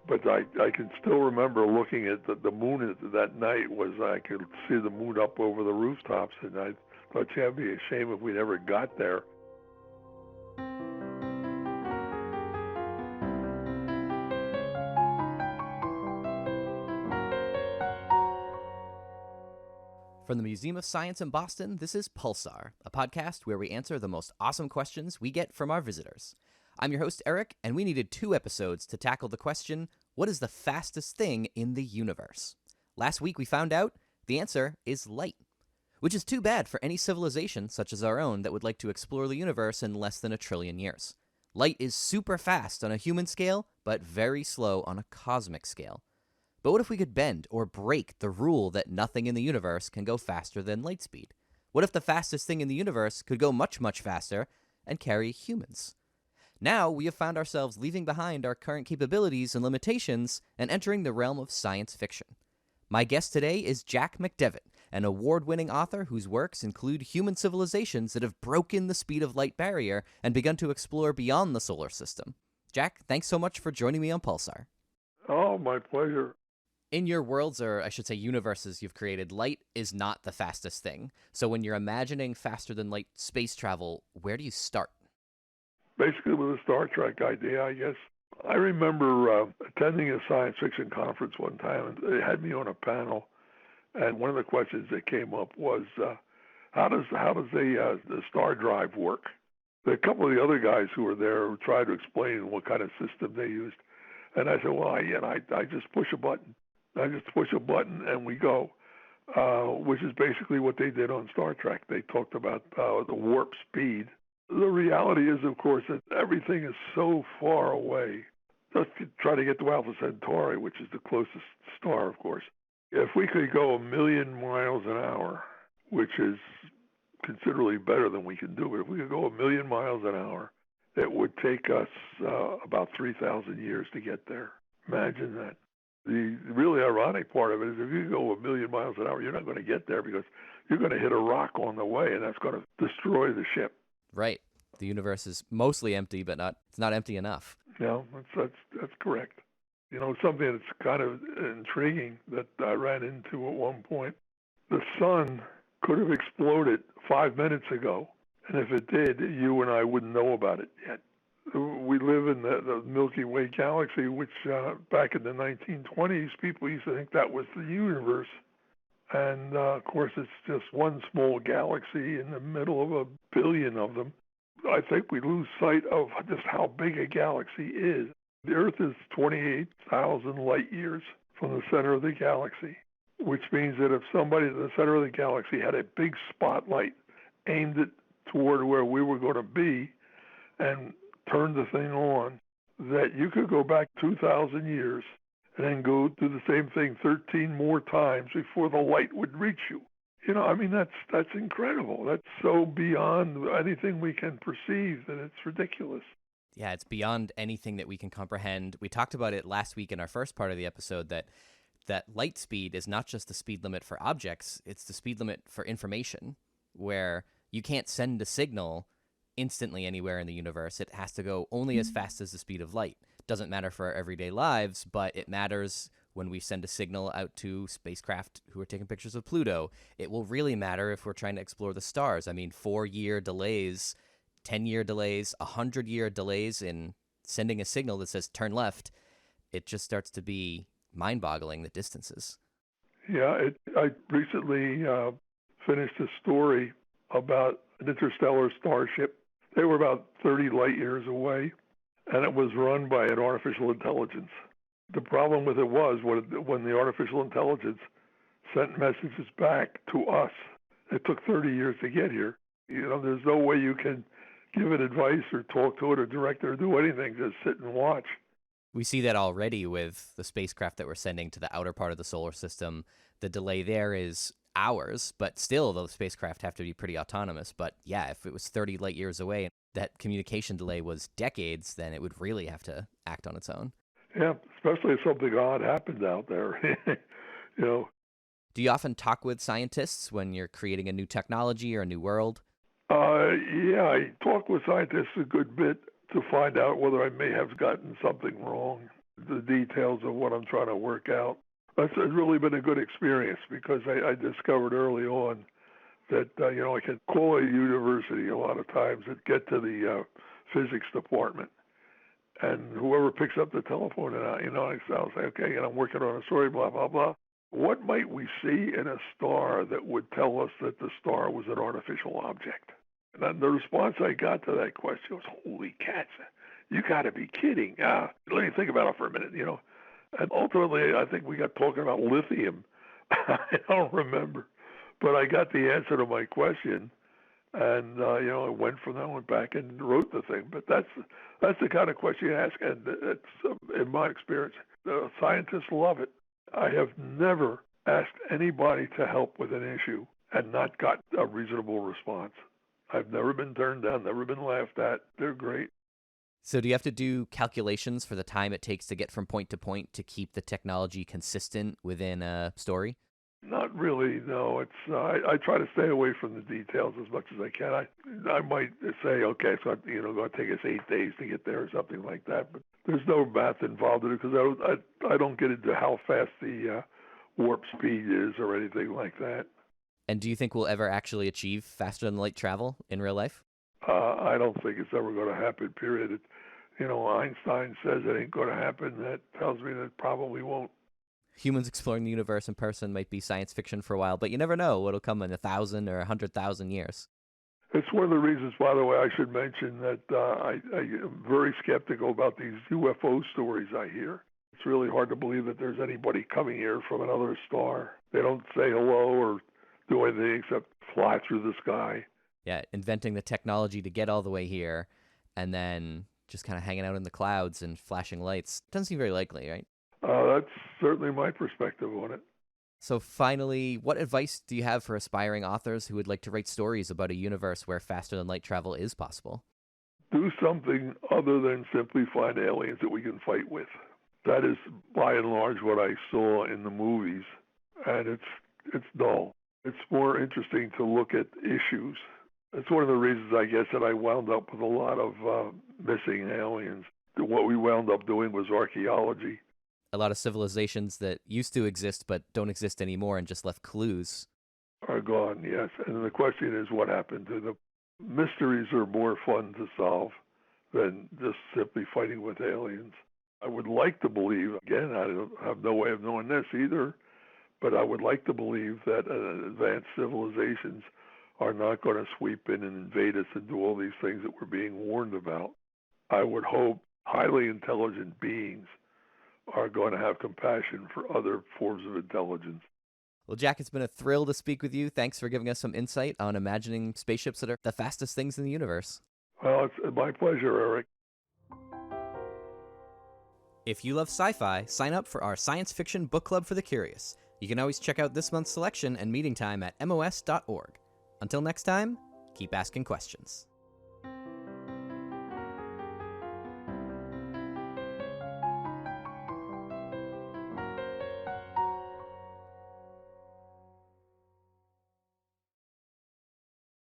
But I can still remember looking at the moon that night. Was I could see the moon up over the rooftops, and I thought, yeah, it'd be a shame if we never got there. From the Museum of Science in Boston, this is Pulsar, a podcast where we answer the most awesome questions we get from our visitors. I'm your host, Eric, and we needed 2 episodes to tackle the question, what is the fastest thing in the universe? Last week we found out the answer is light, which is too bad for any civilization such as our own that would like to explore the universe in less than 1 trillion years. Light is super fast on a human scale, but very slow on a cosmic scale. But what if we could bend or break the rule that nothing in the universe can go faster than light speed? What if the fastest thing in the universe could go much, much faster and carry humans? Now we have found ourselves leaving behind our current capabilities and limitations and entering the realm of science fiction. My guest today is Jack McDevitt, an award-winning author whose works include human civilizations that have broken the speed of light barrier and begun to explore beyond the solar system. Jack, thanks so much for joining me on Pulsar. Oh, my pleasure. In your worlds, or I should say universes you've created, light is not the fastest thing. So when you're imagining faster than light space travel, where do you start? Basically, with a Star Trek idea, I guess. I remember attending a science fiction conference one time, and they had me on a panel, and one of the questions that came up was, how does the star drive work? A couple of the other guys who were there tried to explain what kind of system they used, and I said, well, I just push a button. I just push a button and we go, which is basically what they did on Star Trek. They talked about the warp speed. The reality is, of course, that everything is so far away. Just try to get to Alpha Centauri, which is the closest star, of course. If we could go 1,000,000 miles an hour, which is considerably better than we can do, but if we could go 1,000,000 miles an hour, it would take us about 3,000 years to get there. Imagine that. The really ironic part of it is if you go 1,000,000 miles an hour, you're not going to get there because you're going to hit a rock on the way, and that's going to destroy the ship. Right. The universe is mostly empty, but it's not empty enough. No, that's correct. You know, something that's kind of intriguing that I ran into at one point. The sun could have exploded 5 minutes ago, and if it did, you and I wouldn't know about it yet. We live in the Milky Way galaxy, which back in the 1920s, people used to think that was the universe. And, of course, it's just one small galaxy in the middle of 1 billion of them. I think we lose sight of just how big a galaxy is. The Earth is 28,000 light years from the center of the galaxy, which means that if somebody at the center of the galaxy had a big spotlight aimed it toward where we were going to be and turn the thing on, that you could go back 2,000 years and then go do the same thing 13 more times before the light would reach you. You know, I mean, that's incredible. That's so beyond anything we can perceive that it's ridiculous. Yeah, it's beyond anything that we can comprehend. We talked about it last week in our first part of the episode that light speed is not just the speed limit for objects, it's the speed limit for information, where you can't send a signal instantly anywhere in the universe. It has to go only as fast as the speed of light. Doesn't matter for our everyday lives, but it matters when we send a signal out to spacecraft who are taking pictures of Pluto. It will really matter if we're trying to explore the stars. I mean, 4-year delays, 10-year delays, 100-year delays in sending a signal that says turn left. It just starts to be mind-boggling, the distances. Yeah, I recently finished a story about an interstellar starship. They were about 30 light years away, and it was run by an artificial intelligence. The problem with it was when the artificial intelligence sent messages back to us, it took 30 years to get here. You know, there's no way you can give it advice or talk to it or direct it or do anything, just sit and watch. We see that already with the spacecraft that we're sending to the outer part of the solar system. The delay there is hours, but still the spacecraft have to be pretty autonomous. But yeah, if it was 30 light years away and that communication delay was decades, then it would really have to act on its own. Yeah, especially if something odd happens out there. You know. Do you often talk with scientists when you're creating a new technology or a new world? Yeah, I talk with scientists a good bit to find out whether I may have gotten something wrong. the details of what I'm trying to work out. That's really been a good experience because I discovered early on that, I can call a university a lot of times and get to the physics department. And whoever picks up the telephone, and I say, okay, and I'm working on a story, blah, blah, blah. What might we see in a star that would tell us that the star was an artificial object? And then the response I got to that question was, holy cats, you got to be kidding. Let me think about it for a minute, And ultimately, I think we got talking about lithium. I don't remember. But I got the answer to my question. And, I went from there, went back and wrote the thing. But that's the kind of question you ask. And it's, in my experience, scientists love it. I have never asked anybody to help with an issue and not got a reasonable response. I've never been turned down, never been laughed at. They're great. So do you have to do calculations for the time it takes to get from point to point to keep the technology consistent within a story? Not really, no. It's I try to stay away from the details as much as I can. I might say, okay, so going to take us 8 days to get there or something like that. But there's no math involved in it because I don't get into how fast the warp speed is or anything like that. And do you think we'll ever actually achieve faster than light travel in real life? I don't think it's ever going to happen, period. Einstein says it ain't going to happen. That tells me that it probably won't. Humans exploring the universe in person might be science fiction for a while, but you never know what'll come in 1,000 or 100,000 years. It's one of the reasons, by the way, I should mention that I am very skeptical about these UFO stories I hear. It's really hard to believe that there's anybody coming here from another star. They don't say hello or do anything except fly through the sky. Yeah, inventing the technology to get all the way here and then just kind of hanging out in the clouds and flashing lights. Doesn't seem very likely, right? That's certainly my perspective on it. So finally, what advice do you have for aspiring authors who would like to write stories about a universe where faster than light travel is possible? Do something other than simply find aliens that we can fight with. That is, by and large, what I saw in the movies, and it's dull. It's more interesting to look at issues. It's one of the reasons, I guess, that I wound up with a lot of missing aliens. What we wound up doing was archaeology. A lot of civilizations that used to exist but don't exist anymore and just left clues are gone, yes. And the question is what happened to them. Mysteries are more fun to solve than just simply fighting with aliens. I would like to believe, again, I don't have no way of knowing this either, but I would like to believe that advanced civilizations are not going to sweep in and invade us and do all these things that we're being warned about. I would hope highly intelligent beings are going to have compassion for other forms of intelligence. Well, Jack, it's been a thrill to speak with you. Thanks for giving us some insight on imagining spaceships that are the fastest things in the universe. Well, it's my pleasure, Eric. If you love sci-fi, sign up for our science fiction book club for the curious. You can always check out this month's selection and meeting time at mos.org. Until next time, keep asking questions.